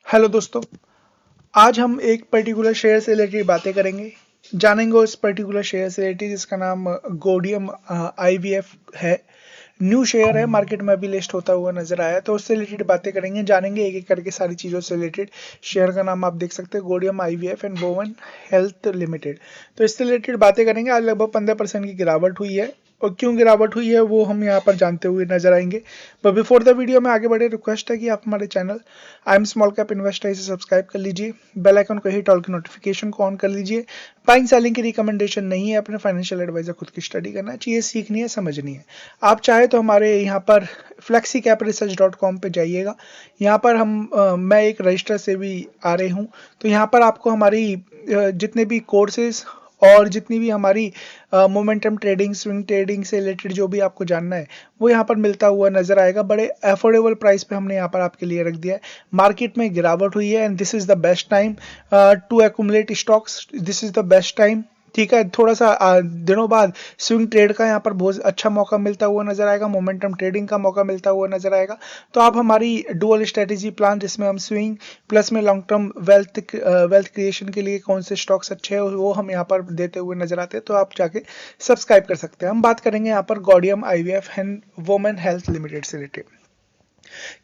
Hello दोस्तों। आज हम एक पर्टिकुलर शेयर से रिलेटेड बातें करेंगे। जानेंगे उस पर्टिकुलर शेयर से रिलेटेड जिसका नाम गोडियम आईवीएफ है। न्यू शेयर है, मार्केट में अभी लिस्ट होता हुआ नजर आया, तो उससे रिलेटेड बातें करेंगे, जानेंगे एक एक करके सारी चीज़ों से रिलेटेड। शेयर का नाम आप देख सकते हैं, Gaudium IVF and women health limited. तो इससे रिलेटेड बातें करेंगे। आज लगभग 15% की गिरावट हुई है, और क्यों गिरावट हुई है वो हम यहाँ पर जानते हुए नजर आएंगे। पर बिफोर द वीडियो में आगे बढ़े, रिक्वेस्ट है कि आप हमारे channel I am small cap investor इसे सब्सक्राइब कर लीजिए, बेल आइकन को हिट, ऑल की नोटिफिकेशन को ऑन कर लीजिए। बाइंग सेलिंग की रिकमेंडेशन नहीं है, अपने फाइनेंशियल एडवाइजर खुद की स्टडी करना चाहिए, सीखनी है, समझनी है। आप चाहे तो हमारे यहाँ पर flexicapresearch.com पे जाइएगा। यहाँ पर मैं एक रजिस्टर से भी आ रही हूँ, तो यहाँ पर आपको हमारी जितने भी कोर्सेज और जितनी भी हमारी मोमेंटम ट्रेडिंग, स्विंग ट्रेडिंग से रिलेटेड जो भी आपको जानना है वो यहाँ पर मिलता हुआ नजर आएगा। बड़े अफोर्डेबल प्राइस पे हमने यहाँ पर आपके लिए रख दिया है। मार्केट में गिरावट हुई है and this is the best time to accumulate stocks, this is the best time. ठीक है, थोड़ा सा दिनों बाद स्विंग ट्रेड का यहाँ पर बहुत अच्छा मौका मिलता हुआ नजर आएगा, मोमेंटम ट्रेडिंग का मौका मिलता हुआ नजर आएगा। तो आप हमारी डुअल स्ट्रेटेजी प्लान, जिसमें हम स्विंग प्लस में लॉन्ग टर्म वेल्थ क्रिएशन के लिए कौन से स्टॉक्स अच्छे हैं वो हम यहाँ पर देते हुए नजर आते हैं, तो आप जाके सब्सक्राइब कर सकते हैं। हम बात करेंगे यहाँ पर Gaudium IVF and women health limited से रिलेटेड।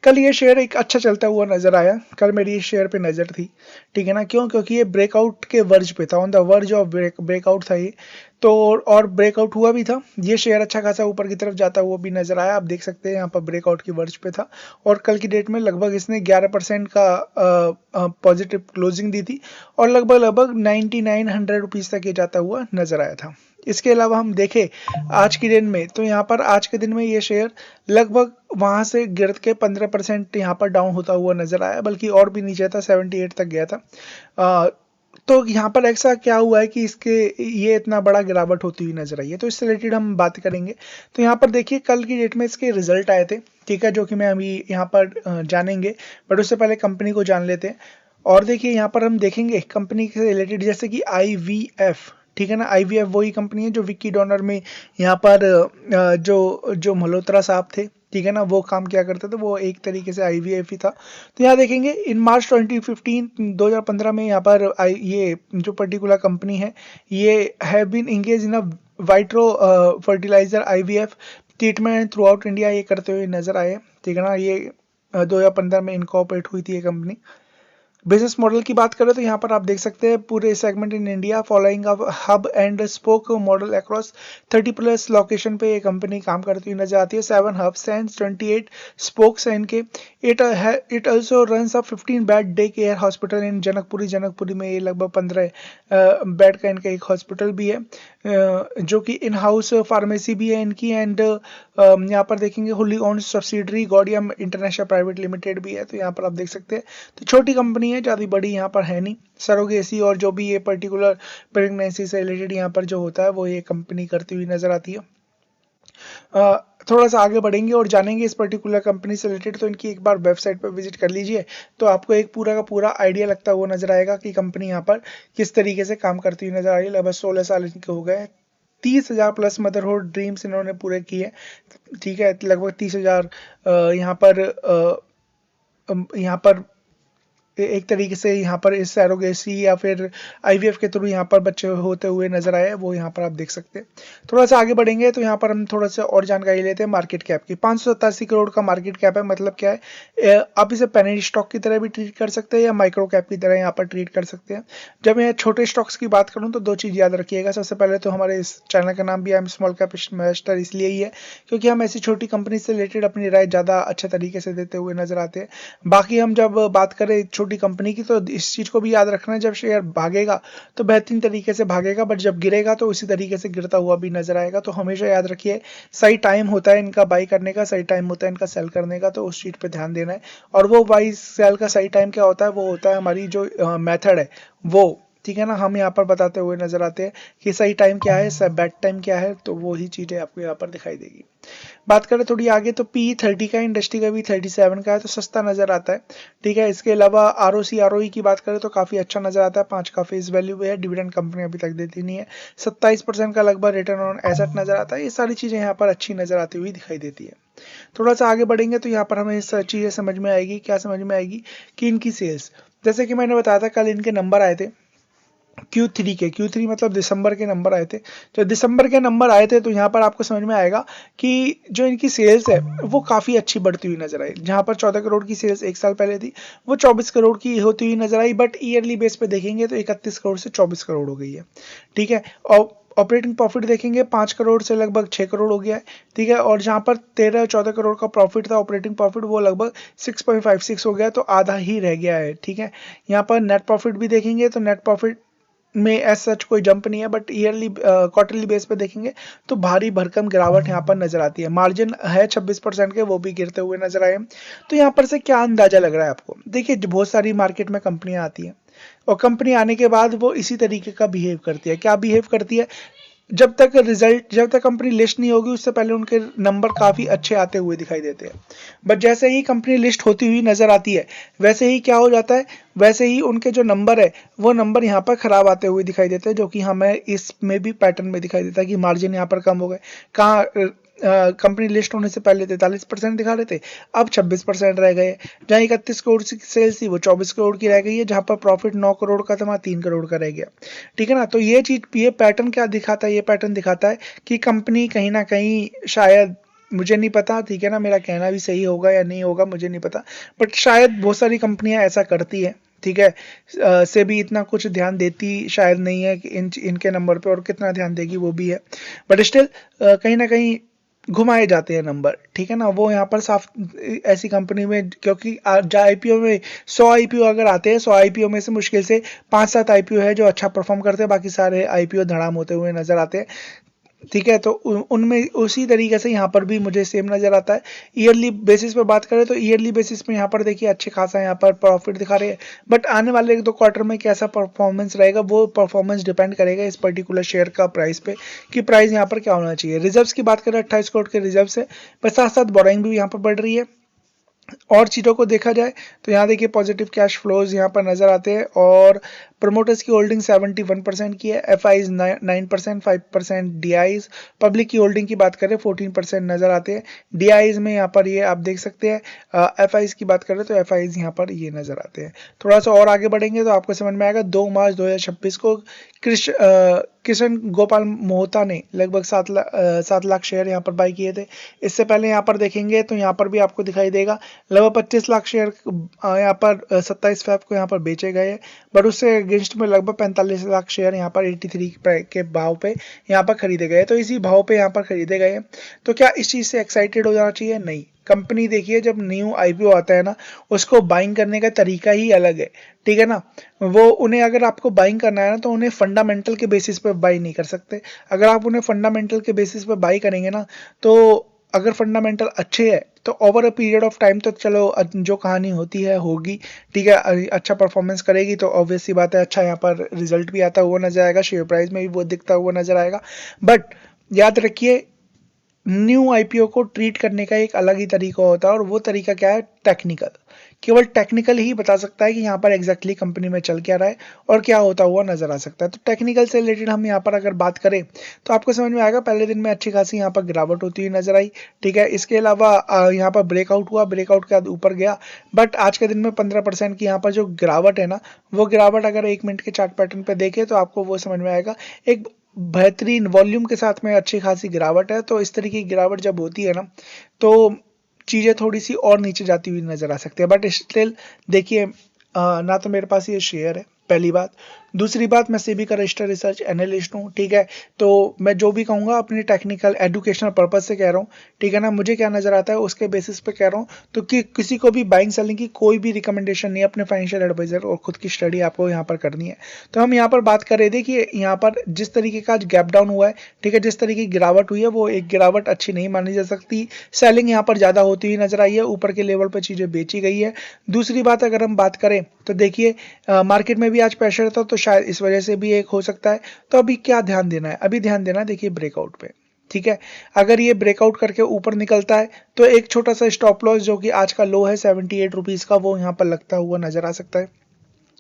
कल ये शेयर एक अच्छा चलता हुआ नजर आया, कल मेरी इस शेयर पे नजर थी। ठीक है ना, क्यों? क्योंकि ये ब्रेकआउट के वर्ज पे था, on the verge of breakout था ये। तो और ब्रेकआउट हुआ भी था, ये शेयर अच्छा खासा ऊपर की तरफ जाता हुआ भी नजर आया। आप देख सकते हैं यहाँ पर ब्रेकआउट की वर्ज पे था, और कल की डेट में लगभग इसने 11% का पॉजिटिव क्लोजिंग दी थी, और लगभग 9900 रुपीज तक ये जाता हुआ नजर आया था। इसके अलावा हम देखें आज के दिन में, तो यहाँ पर आज के दिन में ये शेयर लगभग वहां से गिर के 15% यहाँ पर डाउन होता हुआ नजर आया, बल्कि और भी नीचे था, 78 तक गया था। तो यहाँ पर ऐसा क्या हुआ है कि इसके ये इतना बड़ा गिरावट होती हुई नजर आई है, तो इससे रिलेटेड हम बात करेंगे। तो यहाँ पर देखिए कल की डेट में इसके रिजल्ट आए थे, ठीक है, जो कि मैं अभी यहाँ पर जानेंगे, बट उससे पहले कंपनी को जान लेते हैं। और देखिए यहाँ पर हम देखेंगे कंपनी से रिलेटेड, जैसे कि आईवीएफ, ठीक है ना, आईवीएफ वही कंपनी है जो विक्की डोनर में यहाँ पर जो जो मल्होत्रा साहब थे, ठीक है ना, वो काम किया करते थे, वो एक तरीके से आईवीएफ ही था। तो यहाँ देखेंगे इन मार्च 2015 में यहाँ पर ये जो पर्टिकुलर कंपनी है, ये have been engage in a vitro fertilizer IVF treatment throughout India, ये करते हुए नजर आए। ठीक है ना, ये 2015 में इनकॉर्पोरेट हुई थी ये कंपनी। बिजनेस मॉडल की बात करें तो यहाँ पर आप देख सकते हैं पूरे segment in India following a hub and spoke model across 30+ location पे ये कंपनी काम करती हुई नजर आती है। 7 हब्स एंड 28 स्पोक्स हैं इनके। It also runs a 15 bed day care hospital in Janakpuri में ये लगभग 15 बेड का इनका एक हॉस्पिटल भी है, जो कि इन हाउस फार्मेसी भी है इनकी। एंड यहाँ पर देखेंगे wholly owned subsidiary Gaudium international private limited भी है, तो यहाँ पर आप देख सकते हैं। तो छोटी कंपनी है, ज़्यादा बड़ी यहाँ पर है नहीं। सरोगेसी और जो भी ये पर्टिकुलर प्रेगनेंसी से रिलेटेड यहाँ पर जो होता है वो ये कंपनी करती हुई नजर आती है। थोड़ा सा आगे बढ़ेंगे और जानेंगे इस पर्टिकुलर कंपनी से रिलेटेड, तो इनकी एक बार वेबसाइट पर विजिट कर लीजिए, तो आपको एक पूरा का पूरा आइडिया लगता हुआ नजर आएगा कि कंपनी यहाँ पर किस तरीके से काम करती हुई नजर आ रही है। लगभग 16 साल इनके हो गए, 30,000+ मदरहुड ड्रीम्स इन्होंने पूरे किए। ठीक है, लगभग 30,000 यहाँ पर एक तरीके से यहाँ पर इस सैरोगेसी या फिर आईवीएफ के थ्रू यहाँ पर बच्चे होते हुए नजर आए, वो यहाँ पर आप देख सकते हैं। थोड़ा सा आगे बढ़ेंगे तो यहाँ पर हम थोड़ा सा और जानकारी लेते हैं मार्केट कैप की। 587 करोड़ का मार्केट कैप है। मतलब क्या है, आप इसे पेनी स्टॉक की तरह भी ट्रीट कर सकते हैं या माइक्रो कैप की तरह यहाँ पर ट्रीट कर सकते हैं। जब मैं छोटे स्टॉक्स की बात करूँ तो दो चीज़ याद रखिएगा। सबसे पहले तो हमारे इस चैनल का नाम भी I am small cap investor इसलिए ही है क्योंकि हम ऐसी छोटी कंपनी से रिलेटेड अपनी राय ज़्यादा अच्छे तरीके से देते हुए नजर आते हैं। बाकी हम जब बात करें छोटी कंपनी की, तो इस चीज को भी याद रखना है, जब शेयर भागेगा तो बेहतरीन तरीके से भागेगा, बट जब गिरेगा तो उसी तरीके से गिरता हुआ भी नजर आएगा। तो हमेशा याद रखिए सही टाइम होता है इनका बाई करने का, सही टाइम होता है इनका सेल करने का, तो उस चीज पे ध्यान देना है। और वो बाई सेल का सही टाइम क्या होता है, वो होता है हमारी जो मेथड है वो, ठीक है ना, हम यहाँ पर बताते हुए नजर आते हैं कि सही टाइम क्या है, बैड टाइम क्या है, तो वो ही चीजें आपको यहाँ पर दिखाई देगी। बात करें थोड़ी आगे तो पी 30 का, इंडस्ट्री का भी 37 का है, तो सस्ता नजर आता है। ठीक है, इसके अलावा आरओसी आरओई की बात करें तो काफी अच्छा नजर आता है। 5 का फेस वैल्यू है, डिविडेंड कंपनी अभी तक देती नहीं है। 27% का लगभग रिटर्न ऑन एसेट नजर आता है। ये सारी चीजें यहाँ पर अच्छी नजर आती हुई दिखाई देती है। थोड़ा सा आगे बढ़ेंगे तो यहाँ पर हमें चीज़ें समझ में आएगी, क्या समझ में आएगी कि इनकी सेल्स, जैसे कि मैंने बताया था कल इनके नंबर आए थे Q3 मतलब दिसंबर के नंबर आए थे। जब दिसंबर के नंबर आए थे तो यहाँ पर आपको समझ में आएगा कि जो इनकी सेल्स है वो काफ़ी अच्छी बढ़ती हुई नजर आई। जहाँ पर 14 करोड़ की सेल्स एक साल पहले थी, वो 24 करोड़ की होती हुई नजर आई, बट ईयरली बेस पे देखेंगे तो 31 करोड़ से 24 करोड़ हो गई है। ठीक है, और ऑपरेटिंग प्रॉफिट देखेंगे 5 करोड़ से लगभग 6 करोड़ हो गया है। ठीक है, और जहाँ पर 13-14 करोड़ का प्रॉफिट था ऑपरेटिंग प्रॉफिट, वो लगभग 6.56 हो गया, तो आधा ही रह गया है। ठीक है, यहाँ पर नेट प्रॉफिट भी देखेंगे तो नेट प्रॉफिट में एज सच कोई जंप नहीं है, बट ईयरली क्वार्टरली बेस पे देखेंगे तो भारी भरकम गिरावट यहाँ पर नजर आती है। मार्जिन है 26% के, वो भी गिरते हुए नजर आए। तो यहाँ पर से क्या अंदाजा लग रहा है आपको? देखिए, बहुत सारी मार्केट में कंपनियां आती हैं और कंपनी आने के बाद वो इसी तरीके का बिहेव करती है। क्या बिहेव करती है? जब तक कंपनी लिस्ट नहीं होगी उससे पहले उनके नंबर काफी अच्छे आते हुए दिखाई देते हैं, बट जैसे ही कंपनी लिस्ट होती हुई नजर आती है वैसे ही क्या हो जाता है, वैसे ही उनके जो नंबर है वो नंबर यहाँ पर खराब आते हुए दिखाई देते हैं, जो कि हमें इसमें भी पैटर्न में दिखाई देता है कि मार्जिन यहाँ पर कम हो गए। कहाँ कंपनी लिस्ट होने से पहले 43% दिखा रहे थे, अब 26% रह गए। जहाँ 31 करोड़ की सेल्स थी वो 24 करोड़ की रह गई है, जहाँ पर प्रॉफिट 9 करोड़ का था वहाँ 3 करोड़ का रह गया। ठीक है ना, तो ये पैटर्न क्या दिखाता है? ये पैटर्न दिखाता है कि कंपनी कहीं ना कहीं शायद, मुझे नहीं पता, ठीक है ना, मेरा कहना भी सही होगा या नहीं होगा मुझे नहीं पता, बट शायद बहुत सारी कंपनियां ऐसा करती है। ठीक है, से भी इतना कुछ ध्यान देती शायद नहीं है कि इनके नंबर पे, और कितना ध्यान देगी वो भी है, बट स्टिल कहीं ना कहीं घुमाए जाते हैं नंबर। ठीक है ना, वो यहाँ पर साफ ऐसी कंपनी में, क्योंकि आईपीओ में 100 आईपीओ अगर आते हैं, 100 आईपीओ में से मुश्किल से 5-7 आईपीओ है जो अच्छा परफॉर्म करते हैं, बाकी सारे आईपीओ धड़ाम होते हुए नजर आते हैं। ठीक है, तो उनमें उसी तरीके से यहाँ पर भी मुझे सेम नजर आता है। ईयरली बेसिस पे बात करें तो ईयरली बेसिस पे यहाँ पर देखिए अच्छे खासा यहाँ पर प्रॉफिट दिखा रहे हैं, बट आने वाले 1-2 क्वार्टर में कैसा परफॉर्मेंस रहेगा वो परफॉर्मेंस डिपेंड करेगा इस पर्टिकुलर शेयर का प्राइस पे, कि प्राइस यहाँ पर क्या होना चाहिए। रिजर्व्स की बात करें 28 करोड़ के रिजर्व है, पर साथ साथ बोरोइंग भी यहाँ पर बढ़ रही है। और चीज़ों को देखा जाए तो यहाँ देखिए पॉजिटिव कैश फ्लोज यहाँ पर नजर आते हैं, और प्रमोटर्स की होल्डिंग 71% की है, F eyes 9%, 5% D eyes, public की होल्डिंग की बात करें 14% नजर आते हैं। डी आईज में यहाँ पर ये आप देख सकते हैं, एफ आईज की बात करें तो एफ आईज यहाँ पर ये नजर आते हैं। थोड़ा सा और आगे बढ़ेंगे तो आपको समझ में आएगा। 2 मार्च 2026 को किशन गोपाल मोहता ने लगभग 7 लाख शेयर यहाँ पर बाई किए थे। इससे पहले यहाँ पर देखेंगे तो यहाँ पर भी आपको दिखाई देगा लगभग 25 लाख शेयर यहाँ पर 27 फेब को यहाँ पर बेचे गए, बट उससे अगेंस्ट में लगभग 45 लाख शेयर यहाँ पर 83 के भाव पे यहाँ पर खरीदे गए। तो इसी भाव पे यहाँ पर खरीदे गए। तो क्या इस चीज़ से एक्साइटेड हो जाना चाहिए? नहीं। कंपनी देखिए जब न्यू आईपीओ आता है ना, उसको बाइंग करने का तरीका ही अलग है। ठीक है ना, वो उन्हें अगर आपको बाइंग करना है ना तो उन्हें फंडामेंटल के बेसिस पे बाई नहीं कर सकते। अगर आप उन्हें फंडामेंटल के बेसिस पे बाई करेंगे ना, तो अगर फंडामेंटल अच्छे है तो over a period of time तो चलो जो कहानी होती है होगी। ठीक है, अच्छा परफॉर्मेंस करेगी तो ऑब्वियस सी बात है अच्छा यहाँ पर रिजल्ट भी आता हुआ नजर आएगा, शेयर प्राइस में भी वो दिखता हुआ नजर आएगा। बट याद रखिए, न्यू आईपीओ को ट्रीट करने का एक अलग ही तरीका होता है, और वो तरीका क्या है? टेक्निकल। केवल टेक्निकल ही बता सकता है कि यहाँ पर एग्जैक्टली कंपनी में चल क्या रहा है और क्या होता हुआ नजर आ सकता है। तो टेक्निकल से रिलेटेड हम यहाँ पर अगर बात करें तो आपको समझ में आएगा पहले दिन में अच्छी खासी यहाँ पर गिरावट होती हुई नजर आई। ठीक है, इसके अलावा यहाँ पर ब्रेकआउट हुआ, ब्रेकआउट के बाद ऊपर गया, बट आज के दिन में 15% की यहाँ पर जो गिरावट है ना, वो गिरावट अगर 1 मिनट के चार्ट पैटर्न पे देखें तो आपको वो समझ में आएगा एक बेहतरीन वॉल्यूम के साथ में अच्छी खासी गिरावट है। तो इस तरीके की गिरावट जब होती है ना, तो चीज़ें थोड़ी सी और नीचे जाती हुई नजर आ सकती है। बट स्टिल देखिए, ना तो मेरे पास ये शेयर है, पहली बात। दूसरी बात, मैं सेबी का रजिस्टर्ड रिसर्च एनालिस्ट हूँ। ठीक है, तो मैं जो भी कहूँगा अपनी टेक्निकल एजुकेशनल पर्पज से कह रहा हूँ। ठीक है ना, मुझे क्या नजर आता है उसके बेसिस पे कह रहा हूँ। तो कि किसी को भी बाइंग सेलिंग की कोई भी रिकमेंडेशन नहीं है, अपने फाइनेंशियल एडवाइजर और खुद की स्टडी आपको यहाँ पर करनी है। तो हम यहाँ पर बात कर रहे थे कि यहाँ पर जिस तरीके का आज गैप डाउन हुआ है, ठीक है, जिस तरीके की गिरावट हुई है वो एक गिरावट अच्छी नहीं मानी जा सकती। सेलिंग यहाँ पर ज्यादा होती हुई नजर आई है, ऊपर के लेवल पर चीजें बेची गई है। दूसरी बात अगर हम बात करें तो देखिए मार्केट में भी आज प्रेशर था, तो शायद इस वजह से भी एक हो सकता है। तो अभी क्या ध्यान देना है? अभी ध्यान देना है देखिए ब्रेकआउट पे। ठीक है, अगर ये ब्रेकआउट करके ऊपर निकलता है तो एक छोटा सा स्टॉप लॉस जो कि आज का लो है 78 रुपीज का, वो यहाँ पर लगता हुआ नजर आ सकता है।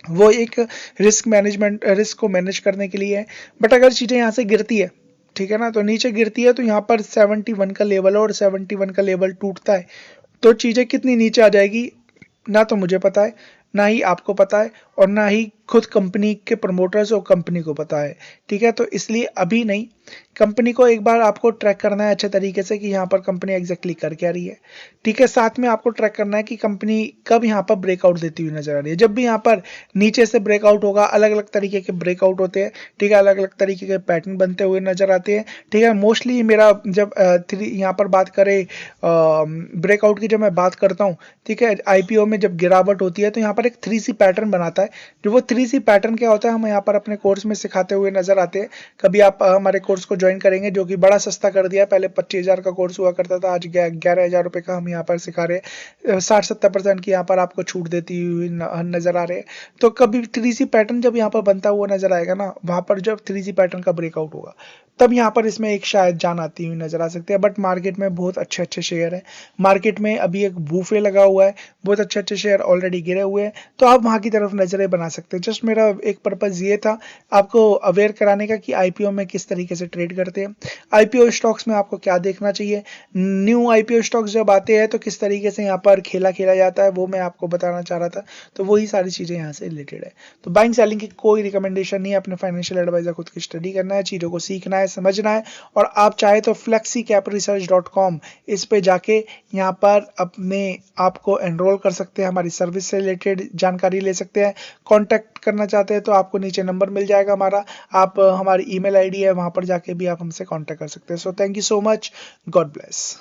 वो एक रिस्क को मैनेज करने के लिए है। बट अगर चीजें यहाँ से गिरती है, ठीक है ना। तो नीचे गिरती है तो यहाँ पर 71 का लेवल है और 71 का लेवल टूटता है तो चीजें कितनी नीचे आ जाएगी ना तो मुझे पता है, ना ही आपको पता है, और ना ही खुद कंपनी के प्रमोटर्स और कंपनी को पता है। ठीक है, तो इसलिए अभी नहीं, कंपनी को एक बार आपको ट्रैक करना है अच्छे तरीके से कि यहाँ पर कंपनी एग्जैक्टली कर क्या रही है। ठीक है, साथ में आपको ट्रैक करना है कि कंपनी कब यहाँ पर ब्रेकआउट देती हुई नजर आ रही है। जब भी यहाँ पर नीचे से ब्रेकआउट होगा, अलग अलग तरीके के ब्रेकआउट होते हैं। ठीक है, अलग अलग तरीके के पैटर्न बनते हुए नजर आते हैं। ठीक है, मोस्टली मेरा जब यहाँ पर बात करें ब्रेकआउट की, जब मैं बात करता हूँ, ठीक है, आईपीओ में जब गिरावट होती है तो यहाँ पर एक 3C पैटर्न बनाता है। जो वो 3C पैटर्न क्या होता है हम यहाँ पर अपने कोर्स में सिखाते हुए नजर आते हैं। कभी आप हमारे कोर्स को ज्वाइन करेंगे, जो कि बड़ा सस्ता कर दिया, पहले 25,000 का कोर्स हुआ करता था, आज 11,000 रुपए का हम यहाँ पर सिखा रहे हैं। 60-70% की यहाँ पर आपको छूट देती हुई नजर आ रहे हैं। तो कभी 3C पैटर्न जब यहाँ पर बनता हुआ नजर आएगा ना, वहां पर जब 3C पैटर्न का ब्रेकआउट होगा तब यहाँ पर इसमें एक शायद जान आती हुई नजर आ सकती है। बट मार्केट में बहुत अच्छे अच्छे शेयर है, मार्केट में अभी एक बूफे लगा हुआ है, बहुत अच्छे अच्छे शेयर ऑलरेडी गिरे हुए हैं, तो आप वहां की तरफ नजरें बना सकते हैं। जस्ट मेरा एक पर्पज ये था आपको अवेयर कराने का कि आईपीओ में किस तरीके से ट्रेड करते हैं, आईपीओ स्टॉक्स में आपको क्या देखना चाहिए, न्यू आईपीओ स्टॉक्स जब आते हैं तो किस तरीके से यहाँ पर खेला खेला जाता है, वो मैं आपको बताना चाह रहा था। तो वही सारी चीजें यहाँ से रिलेटेड है। तो बाइंग सेलिंग की कोई रिकमेंडेशन नहीं है, अपने फाइनेंशियल एडवाइजर खुद की स्टडी करना है, चीजों को सीखना है, समझना है। और आप चाहे तो flexicapresearch.com इस पे जाके यहाँ पर अपने आप को एनरोल कर सकते हैं, हमारी सर्विस से रिलेटेड जानकारी ले सकते हैं। कांटेक्ट करना चाहते हैं तो आपको नीचे नंबर मिल जाएगा हमारा, आप हमारी ईमेल आईडी है, वहां पर जाके भी आप हमसे कांटेक्ट कर सकते हैं। So thank you so much, God bless.